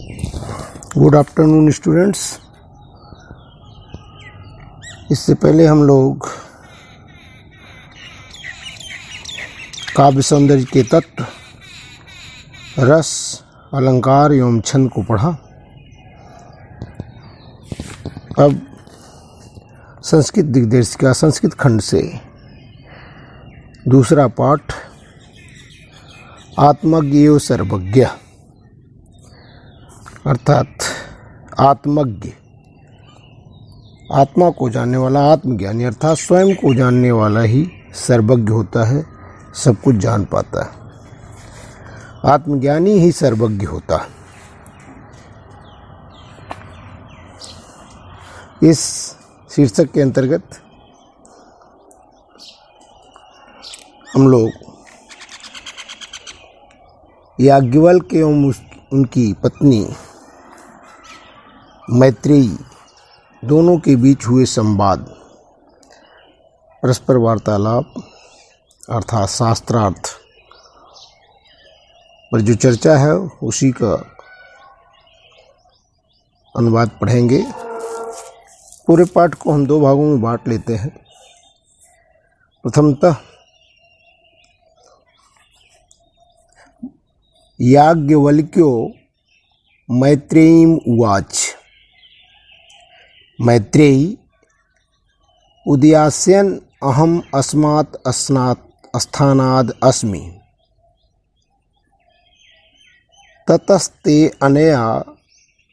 Good afternoon students. इससे पहले हम लोग काव्य सौंदर्य के तत्व, रस, अलंकार एवं छंद को पढ़ा। अब संस्कृत दिग्दर्शिका संस्कृत खंड से दूसरा पाठ, आत्मज्ञ एवं सर्वज्ञ, अर्थात आत्मज्ञ, आत्मा को जानने वाला आत्मज्ञानी अर्थात स्वयं को जानने वाला ही सर्वज्ञ होता है, सब कुछ जान पाता है। आत्मज्ञानी ही सर्वज्ञ होता है। इस शीर्षक के अंतर्गत हम लोग याज्ञवल्क्य एवं उनकी पत्नी मैत्रेयी दोनों के बीच हुए संवाद, परस्पर वार्तालाप अर्थात शास्त्रार्थ पर जो चर्चा है उसी का अनुवाद पढ़ेंगे। पूरे पाठ को हम दो भागों में बांट लेते हैं। प्रथमतः याज्ञवल्क्यो मैत्रेयीम् उवाच। मैत्रेयी उदयास्यन् अहम् अस्मात् स्थानाद् अस्मि, ततस्ते अनया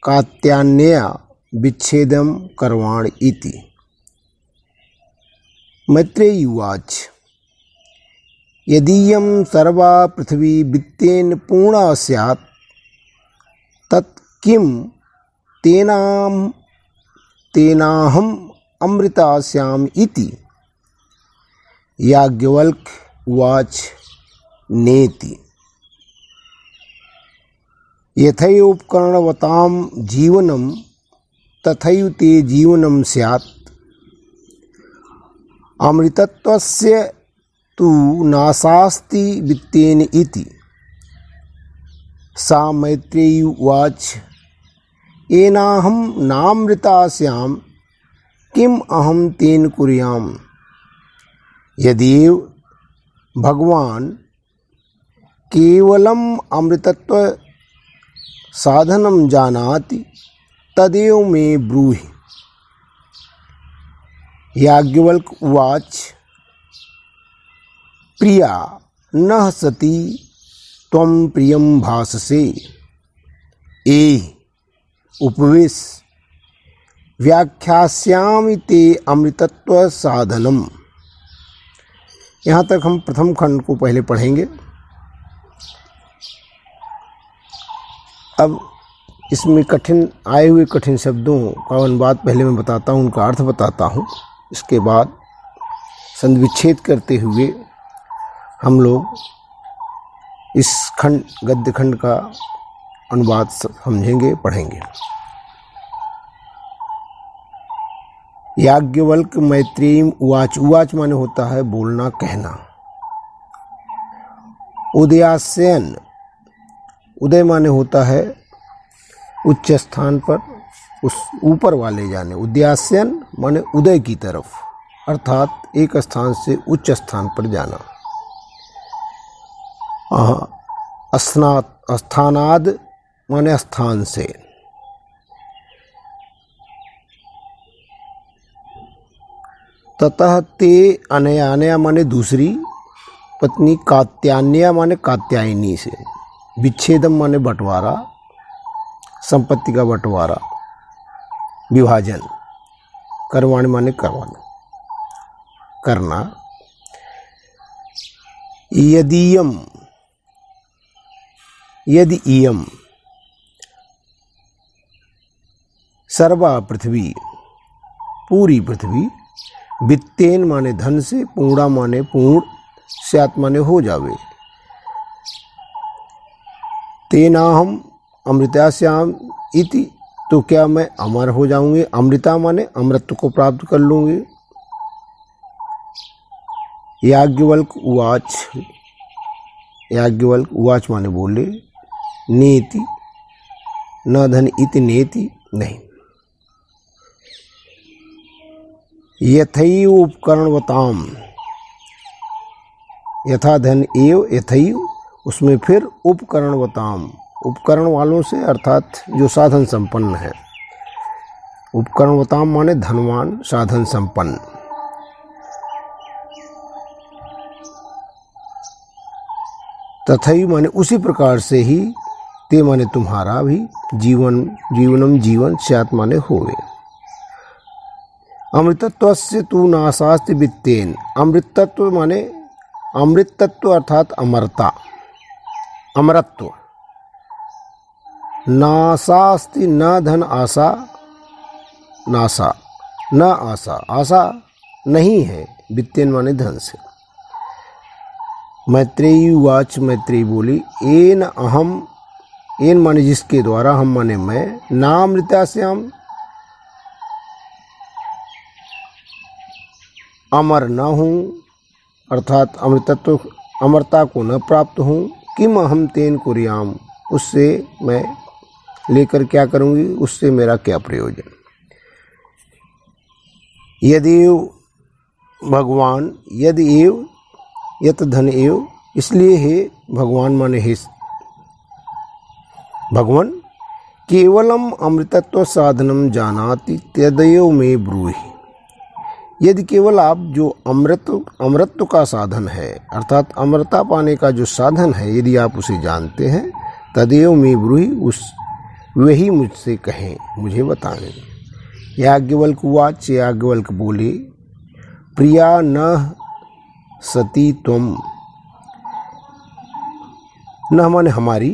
कात्यायन्या विच्छेदं करवाणि इति। मैत्रेयी उवाच। यदीयं सर्वा पृथिवी वित्तेन पूर्णा स्यात् तत् किं तेनाहम् अमृतास्यामि इति। याज्ञवल्क्य उवाच नेति। यथैवोपकरणवतां जीवनं तथैव ते जीवनं स्यात्, अमृतत्वस्य तु नाशास्ति वित्तेन इति। सा मैत्रेयी उवाच। येनाहं नामृतास्याम् किम् अहं तेन कुर्याम्। यदि भगवान् केवलम् अमृतत्व साधनं जानाति तदेव मे ब्रूहि। याज्ञवल्क्य उवाच। प्रिया नः सति त्वं प्रियं भाससे, एहि उपवेश व्याख्यास्यामि ते अमृतत्व साधनम। यहाँ तक हम प्रथम खंड को पहले पढ़ेंगे। अब इसमें आए हुए कठिन शब्दों का अनुवाद पहले मैं बताता हूँ, उनका अर्थ बताता हूँ। इसके बाद संधिविच्छेद करते हुए हम लोग इस गद्य खंड का अनुवाद समझेंगे, पढ़ेंगे। याज्ञवल्क्य मैत्रेयीम् उवाच। उवाच माने होता है बोलना, कहना। उदयास्यन्, उदय माने होता है उच्च स्थान पर, उस ऊपर वाले जाने। उदयास्यन् माने उदय की तरफ, अर्थात एक स्थान से उच्च स्थान पर जाना। स्थानाद माने स्थान से। ततः ते अनया, अनया माने दूसरी पत्नी, कात्यायन्या माने कात्यायनी से, विच्छेदम माने बंटवारा, संपत्ति का बंटवारा, विभाजन, करवाणी माने करवाना, करना। यदीयम, यदि इयम सर्वा पृथ्वी, पूरी पृथ्वी, वित्तेन माने धन से, पूर्णा माने पूर्ण, स्यात् माने हो जावे, तेनाहम अमृतास्याम इति, तो क्या मैं अमर हो जाऊंगी। अमृता माने अमृत को प्राप्त कर लूंगी। याज्ञवल्क्य उवाच। याज्ञवल्क्य उवाच माने बोले, नीति न धन इति नेति नहीं। यथैव उपकरणवताम, यथा धन एव यथैव, उसमें फिर उपकरणवताम, उपकरण वालों से अर्थात जो साधन संपन्न है। उपकरणवताम माने धनवान साधन संपन्न। तथैव माने उसी प्रकार से ही, ते माने तुम्हारा भी, जीवनम जीवन, स्यात् माने होवे। अमृतत्वस्य तु नाशास्ति वित्तेन, अमृतत्व माने अमृतत्व अर्थात अमरता, अमरत्व। नाशास्ति न धन आशा, नासा न आशा, आशा नहीं है, वित्तेन माने धन से। मैत्रेयी उवाच, मैत्रेयी बोली, एन अहम, एन माने जिसके द्वारा, हम माने मैं, नामृतास्याम अमर न हूँ, अर्थात अमृतत्व अमरता को न प्राप्त हूँ। किम अहम तेन कुर्याम, उससे मैं लेकर क्या करूँगी, उससे मेरा क्या प्रयोजन। यदेव भगवान, यदि एव यत धन एव, इसलिए हे भगवान माने हे भगवान, केवलम अमृतत्व साधनम जानाति तदेव में ब्रूहि। यदि केवल आप जो अमृतत्व का साधन है, अर्थात अमरता पाने का जो साधन है, यदि आप उसे जानते हैं, तदेव में ब्रूहि, उस वही मुझसे कहें, मुझे बताएं। याज्ञवल्क उवाच, याज्ञवल्क बोले, प्रिया न सती त्वम, न माने हमारी,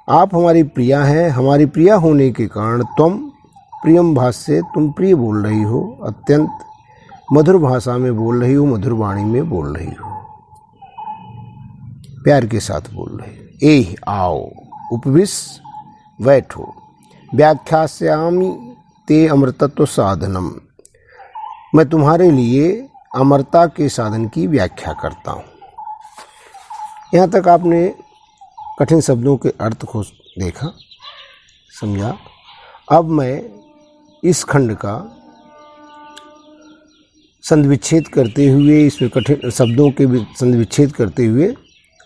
आप हमारी प्रिया हैं, हमारी प्रिया होने के कारण त्वम प्रियम भाष्य, तुम प्रिय बोल रही हो, अत्यंत मधुर भाषा में बोल रही हो, मधुर वाणी में बोल रही हो, प्यार के साथ बोल रही हो। ए आओ, उपविश बैठो, व्याख्यास्यामि ते अमृतत्व साधनम, मैं तुम्हारे लिए अमरता के साधन की व्याख्या करता हूँ। यहाँ तक आपने कठिन शब्दों के अर्थ को देखा, समझा। अब मैं इस खंड का संधिविच्छेद करते हुए, इसमें कठिन शब्दों के संधिविच्छेद करते हुए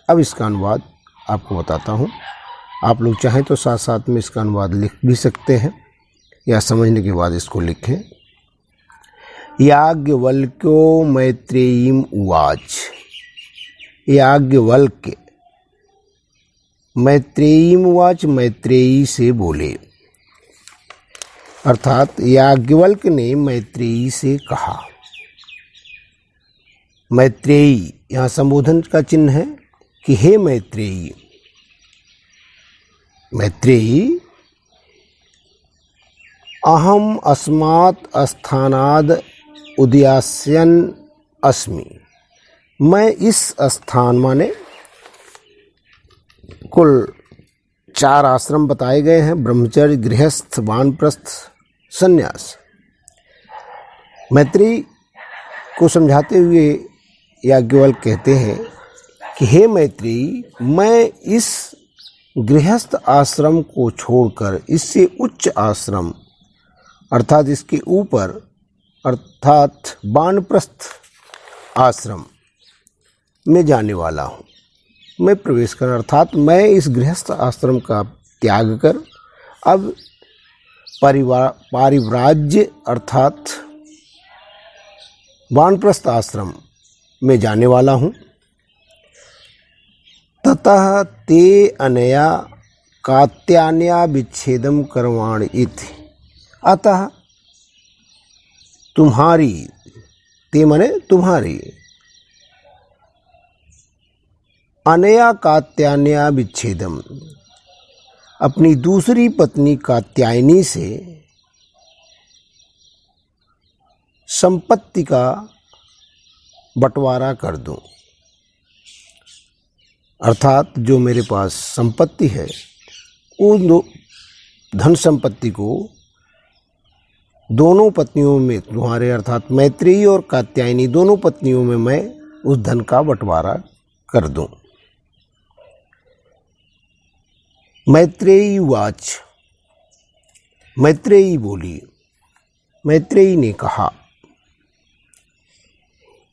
अब इसका अनुवाद आपको बताता हूँ। आप लोग चाहें तो साथ साथ में इसका अनुवाद लिख भी सकते हैं, या समझने के बाद इसको लिखें। याज्ञवल्क्यो मैत्रेयीम उवाच, याज्ञवल्क्य मैत्रेयीम उवाच, मैत्रेयी से बोले, अर्थात याज्ञवल्क ने मैत्रेयी से कहा। मैत्रेयी यहाँ संबोधन का चिन्ह है कि हे मैत्रेयी, मैत्रेयी अहम अस्मात् स्थानाद उदयास्यन अस्मि, मैं इस स्थान माने कुल 4 आश्रम बताए गए हैं, ब्रह्मचर्य, गृहस्थ, वानप्रस्थ, संन्यास। मैत्रेयी को समझाते हुए याज्ञवल्क्य कहते हैं कि हे मैत्रेयी, मैं इस गृहस्थ आश्रम को छोड़कर इससे उच्च आश्रम, अर्थात इसके ऊपर, अर्थात वानप्रस्थ आश्रम में जाने वाला हूँ। मैं प्रवेश कर, अर्थात मैं इस गृहस्थ आश्रम का त्याग कर अब पारिव्राज्य अर्थात वानप्रस्थ आश्रम में जाने वाला हूँ। ततः ते अनया कात्यायन्या विच्छेदम कर्माणि इति, अतः तुम्हारी, ते माने तुम्हारी, अनया कात्यायन्या विच्छेदम, अपनी दूसरी पत्नी कात्यायनी से संपत्ति का बंटवारा कर दूं, अर्थात जो मेरे पास संपत्ति है उन धन संपत्ति को दोनों पत्नियों में, तुम्हारे अर्थात मैत्रेयी और कात्यायनी दोनों पत्नियों में मैं उस धन का बंटवारा कर दूं। मैत्रेयी उवाच। मैत्रेयी बोली, मैत्रेयी ने कहा,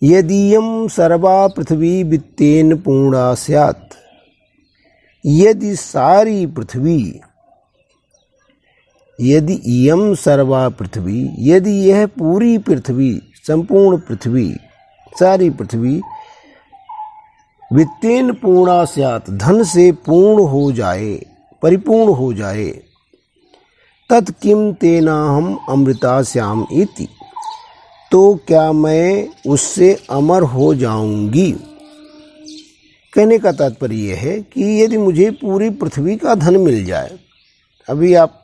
यदीयं सर्वा पृथ्वी वित्तेन पूर्णा स्यात्, यदि सारी पृथ्वी, यदि इयं सर्वा पृथ्वी, यदि यह पूरी पृथ्वी, संपूर्ण पृथ्वी, सारी पृथ्वी, वित्तेन पूर्णा स्यात्, धन से पूर्ण हो जाए, परिपूर्ण हो जाए, तत् किम तेनाहम अमृतास्याम इति, तो क्या मैं उससे अमर हो जाऊंगी। कहने का तात्पर्य यह है कि यदि मुझे पूरी पृथ्वी का धन मिल जाए, अभी आप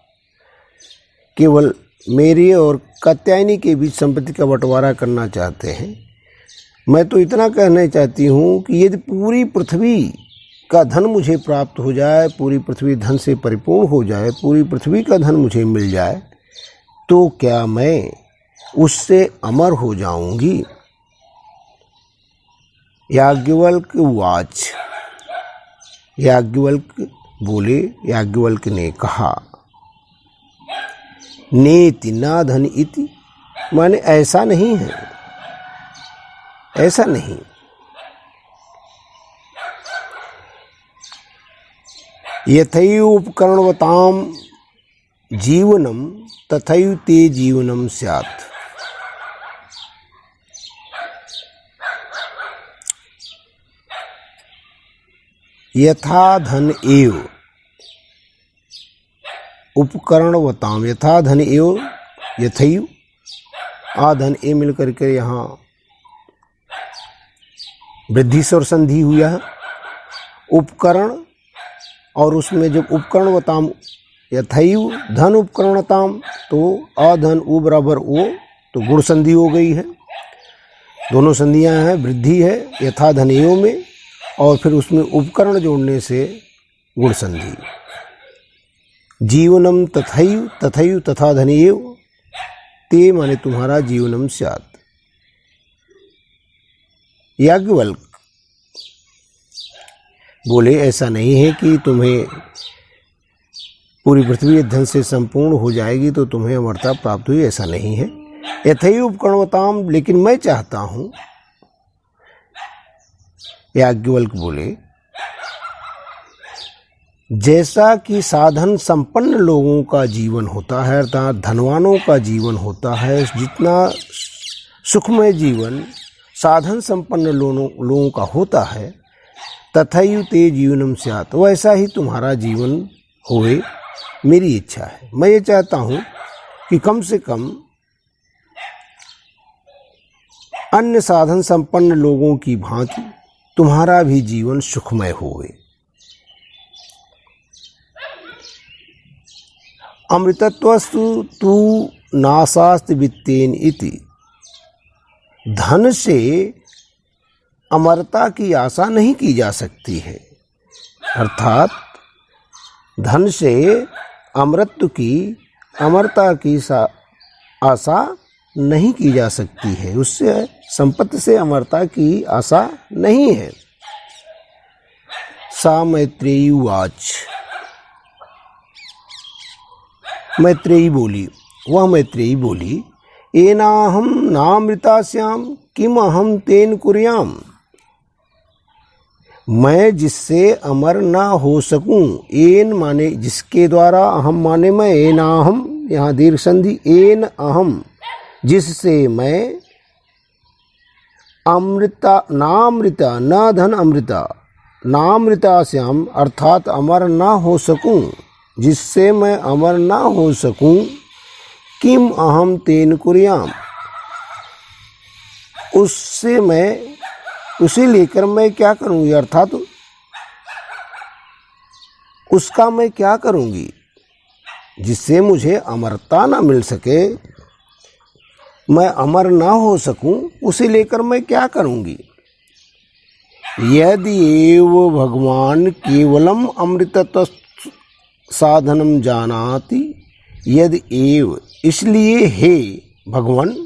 केवल मेरी और कात्यायनी के बीच संपत्ति का बंटवारा करना चाहते हैं, मैं तो इतना कहना चाहती हूँ कि यदि पूरी पृथ्वी का धन मुझे प्राप्त हो जाए, पूरी पृथ्वी धन से परिपूर्ण हो जाए, पूरी पृथ्वी का धन मुझे मिल जाए, तो क्या मैं उससे अमर हो जाऊंगी। याज्ञवल्क्य उवाच। याज्ञवल्क बोले, याज्ञवल्क ने कहा, नेति ना धन इति, माने ऐसा नहीं है, ऐसा नहीं। यथैव उपकरणवताम जीवनम तथैव ते जीवनम स्यात्। यथा धन एव उपकरणवताम, यथा धन एव यथैव, आधन ए मिलकर के यहाँ वृद्धि स्वर संधि हुआ है। उपकरण और उसमें जब उपकरणवताम यथैव धन उपकरणताम, तो अधन उ बराबर ओ, तो गुण संधि हो गई है। दोनों संधियां हैं, वृद्धि है यथा धन एव में, और फिर उसमें उपकरण जोड़ने से गुण संधि। जीवनम तथैव, तथैव तथा धन एव, ते माने तुम्हारा जीवनम स्यात्। याज्ञवल्क बोले, ऐसा नहीं है कि तुम्हें पूरी पृथ्वी धन से संपूर्ण हो जाएगी तो तुम्हें अमरता प्राप्त हुई, ऐसा नहीं है। यथैव उपकरणवताम, लेकिन मैं चाहता हूँ, याज्ञवल्क बोले, जैसा कि साधन संपन्न लोगों का जीवन होता है, अर्थात धनवानों का जीवन होता है, जितना सुखमय जीवन साधन संपन्न लोगों का होता है, तथैव ते जीवनम स्यात्, वैसा ही तुम्हारा जीवन होए, मेरी इच्छा है। मैं ये चाहता हूँ कि कम से कम अन्य साधन संपन्न लोगों की भांति तुम्हारा भी जीवन सुखमय होवे। अमृतत्वस्तु तु नाशास्ति वित्तेन इति, धन से अमरता की आशा नहीं की जा सकती है, अर्थात धन से अमरत्व की, अमरता की आशा नहीं की जा सकती है, उससे संपत्ति से अमरता की आशा नहीं है। सा मैत्रेयी उवाच। मैत्रेयी बोली, वह मैत्रेयी बोली, एनाहम नामृतास्याम किम अहम तेन कुर्याम, मैं जिससे अमर ना हो सकूं, एन माने जिसके द्वारा, अहम माने मैं, एनाहम यहाँ दीर्घ संधि, एन अहम जिससे मैं, अमृता नामृता, न धन अमृता, नामृतास्याम अर्थात अमर ना हो सकूं, जिससे मैं अमर ना हो सकूं, किम अहम तेन कुर्याम, उससे मैं, उसे लेकर मैं क्या करूंगी, अर्थात उसका मैं क्या करूंगी, जिससे मुझे अमरता ना मिल सके, मैं अमर ना हो सकूं, उसे लेकर मैं क्या करूंगी। यदि एव भगवान केवलम अमृतत्व साधनम जानाति, यदि एव इसलिए हे भगवान,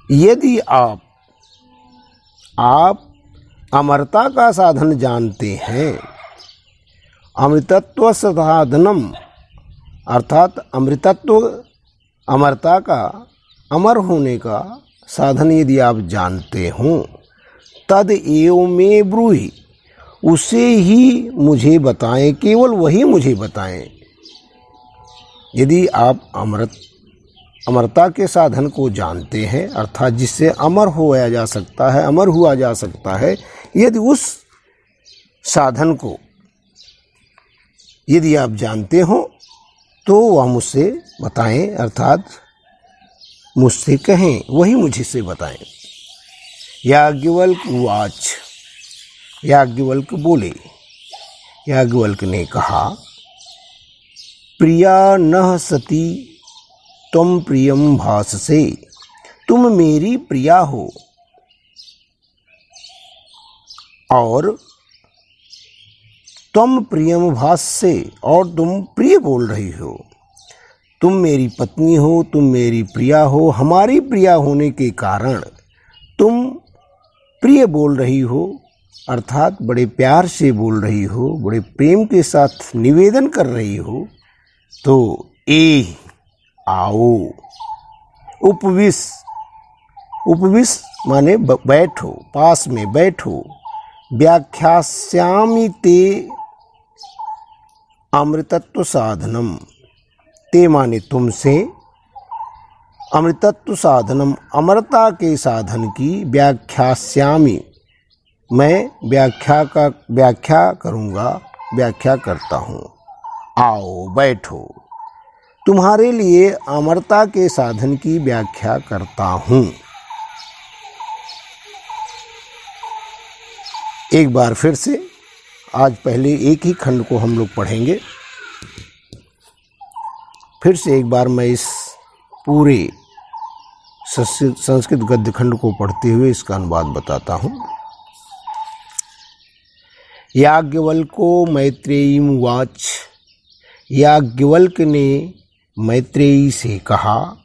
यदि आप अमरता का साधन जानते हैं। अमृतत्व साधनम अर्थात अमृतत्व, अमरता का, अमर होने का साधन यदि आप जानते हो, तद एव में ब्रूहि, उसे ही मुझे बताएं, केवल वही मुझे बताएं। यदि आप अमरता के साधन को जानते हैं, अर्थात जिससे अमर होया जा सकता है, अमर हुआ जा सकता है, यदि उस साधन को यदि आप जानते हो तो वह मुझसे बताएं, अर्थात मुझसे कहें, वही मुझे से बताएं। याज्ञवल्क्य उवाच, याज्ञवल्क्य बोले, याज्ञवल्क्य ने कहा, प्रिया नः सती त्वं प्रियं भाससे, तुम मेरी प्रिया हो और त्वं प्रियं भाससे, और तुम प्रिय बोल रही हो। तुम मेरी पत्नी हो, तुम मेरी प्रिया हो, हमारी प्रिया होने के कारण तुम प्रिय बोल रही हो, अर्थात बड़े प्यार से बोल रही हो, बड़े प्रेम के साथ निवेदन कर रही हो। तो ए आओ, उपविश, उपविश माने बैठो, पास में बैठो। व्याख्यास्यामि ते अमृतत्व साधनम, ते माने तुमसे, अमृतत्व साधनम अमरता के साधन की व्याख्यास्यामि, मैं व्याख्या करूँगा, व्याख्या करता हूँ। आओ बैठो, तुम्हारे लिए अमरता के साधन की व्याख्या करता हूँ। एक बार फिर से, आज पहले एक ही खंड को हम लोग पढ़ेंगे, फिर से एक बार मैं इस पूरे संस्कृत गद्य खंड को पढ़ते हुए इसका अनुवाद बताता हूँ। याज्ञवल्को मैत्रेयीम उवाच, याज्ञवल्क ने मैत्रेयी से कहा,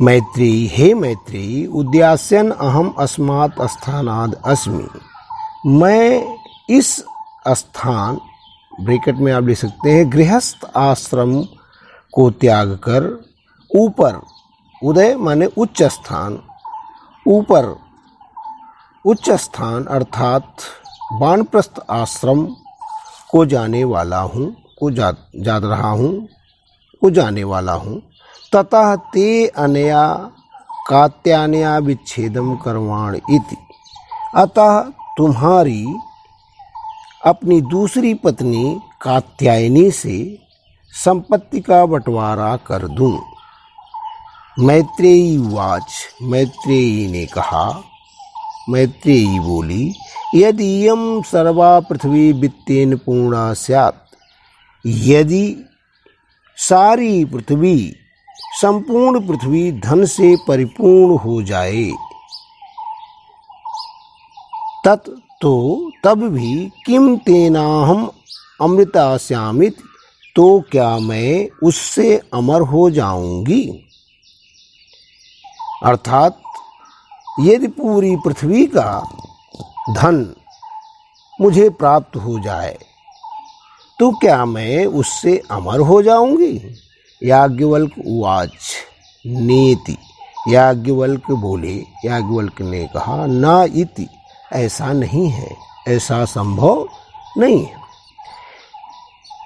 मैत्रेयी, हे मैत्रेयी, उद्यास्यन् अहम अस्मात् स्थानाद् अस्मि, मैं इस स्थान, ब्रैकेट में आप लिख सकते हैं, गृहस्थ आश्रम को त्याग कर ऊपर, उदय माने उच्च स्थान, ऊपर उच्च स्थान अर्थात वानप्रस्थ आश्रम को जाने वाला हूँ, को जा रहा हूँ, को जाने वाला हूँ। ततः ते अनया कात्यायन्या विच्छेदम कर्माण इति, अतः तुम्हारी अपनी दूसरी पत्नी कात्यायनी से संपत्ति का बंटवारा कर दूं। मैत्रेयी उवाच, मैत्रेयी ने कहा, मैत्रेयी बोली, यदि इयं सर्वा पृथ्वी वित्तेन पूर्णा स्यात्, यदि सारी पृथ्वी, संपूर्ण पृथ्वी धन से परिपूर्ण हो जाए, तत् तो तब भी किम तेनाहम अमृतास्यामित, तो क्या मैं उससे अमर हो जाऊंगी। अर्थात यदि पूरी पृथ्वी का धन मुझे प्राप्त हो जाए तो क्या मैं उससे अमर हो जाऊंगी। याज्ञवल्क उवाच नेति, याज्ञवल्क बोले, याज्ञवल्क ने कहा, ना इति, ऐसा नहीं है, ऐसा संभव नहीं है।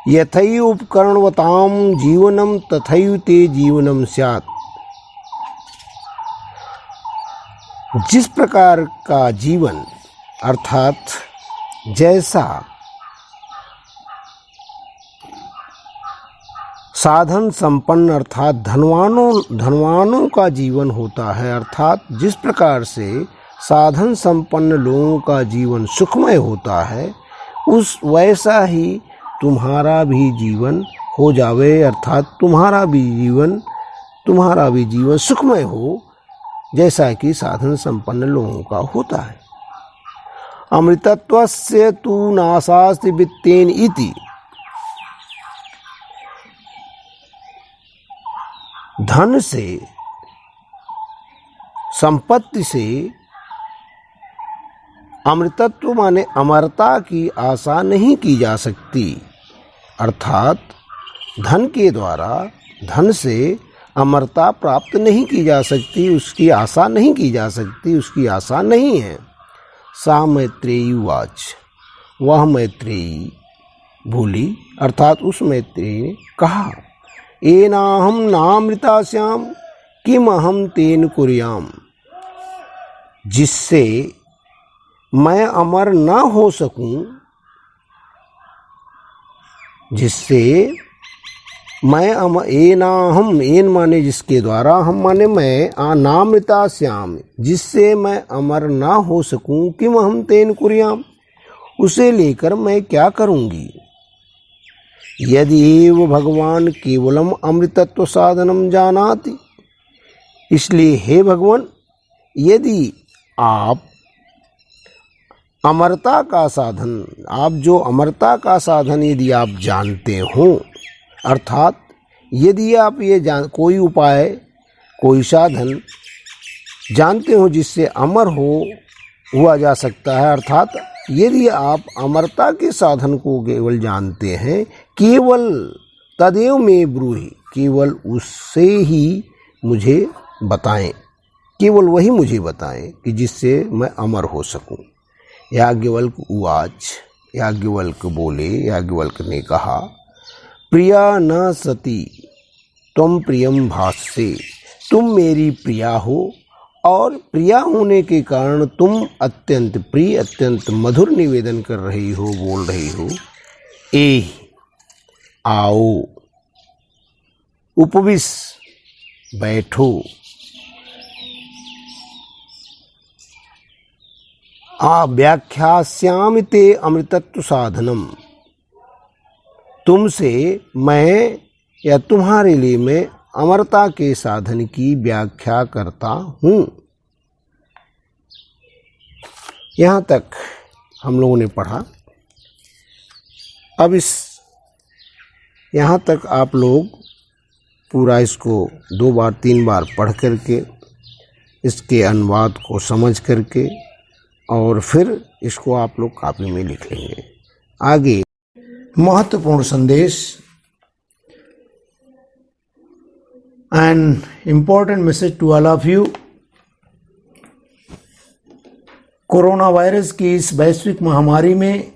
यथैव उपकरणवतां जीवनम तथैव ते जीवनम स्यात्, जिस प्रकार का जीवन अर्थात जैसा साधन संपन्न अर्थात धनवानों का जीवन होता है, अर्थात जिस प्रकार से साधन संपन्न लोगों का जीवन सुखमय होता है, उस वैसा ही तुम्हारा भी जीवन हो जावे, अर्थात तुम्हारा भी जीवन सुखमय हो, जैसा कि साधन संपन्न लोगों का होता है। अमृतत्वस्य तु नाशास्ति वित्तेन इति, धन से, संपत्ति से अमृतत्व माने अमरता की आशा नहीं की जा सकती, अर्थात धन के द्वारा धन से अमरता प्राप्त नहीं की जा सकती, उसकी आशा नहीं की जा सकती, उसकी आशा नहीं है। सा मैत्रेयी उवाच, वह मैत्रेयी बोली, अर्थात उस मैत्रेयी ने कहा, एनाहम नामृतास्याम किम अहम तेन कुर्याम, जिससे मैं अमर न हो सकूं, जिससे मैं एनाहम, एन माने जिसके द्वारा, हम माने मैं, नामृतास्याम जिससे मैं अमर ना हो सकूं, किम हम तेन कुर्याम उसे लेकर मैं क्या करूंगी। यदि एव भगवान केवलम अमृतत्व साधनम जानाति, इसलिए हे भगवान, यदि आप अमरता का साधन, आप जो अमरता का साधन यदि आप जानते हो, अर्थात यदि आप ये कोई उपाय, कोई साधन जानते हो जिससे अमर हुआ जा सकता है, अर्थात यदि आप अमरता के साधन को केवल जानते हैं, केवल तदेव में ब्रूहि, केवल उससे ही मुझे बताएं, केवल वही मुझे बताएं कि जिससे मैं अमर हो सकूं। याज्ञवल्क उवाच, याज्ञवल्क बोले, याज्ञवल्क ने कहा, प्रिया न सती तुम प्रियम भास्से, तुम मेरी प्रिया हो और प्रिया होने के कारण तुम अत्यंत प्रिय, अत्यंत मधुर निवेदन कर रही हो, बोल रही हो। आओ, उपविश, बैठो, व्याख्यास्यामि ते अमृतत्व साधनम, तुमसे मैं या तुम्हारे लिए मैं अमरता के साधन की व्याख्या करता हूँ। यहाँ तक हम लोगों ने पढ़ा। अब यहाँ तक आप लोग पूरा इसको 2 बार 3 बार पढ़ करके, इसके अनुवाद को समझ करके, और फिर इसको आप लोग कॉपी में लिख लेंगे। आगे महत्वपूर्ण संदेश, an important message to all of you. Corona virus की इस वैश्विक महामारी में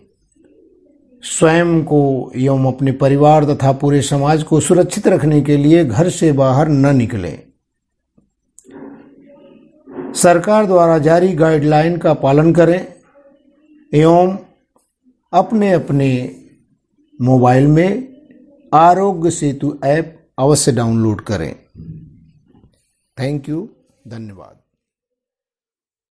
स्वयं को एवं अपने परिवार तथा पूरे समाज को सुरक्षित रखने के लिए घर से बाहर न निकलें। सरकार द्वारा जारी गाइडलाइन का पालन करें एवं अपने अपने मोबाइल में आरोग्य सेतु ऐप अवश्य डाउनलोड करें। थैंक यू, धन्यवाद।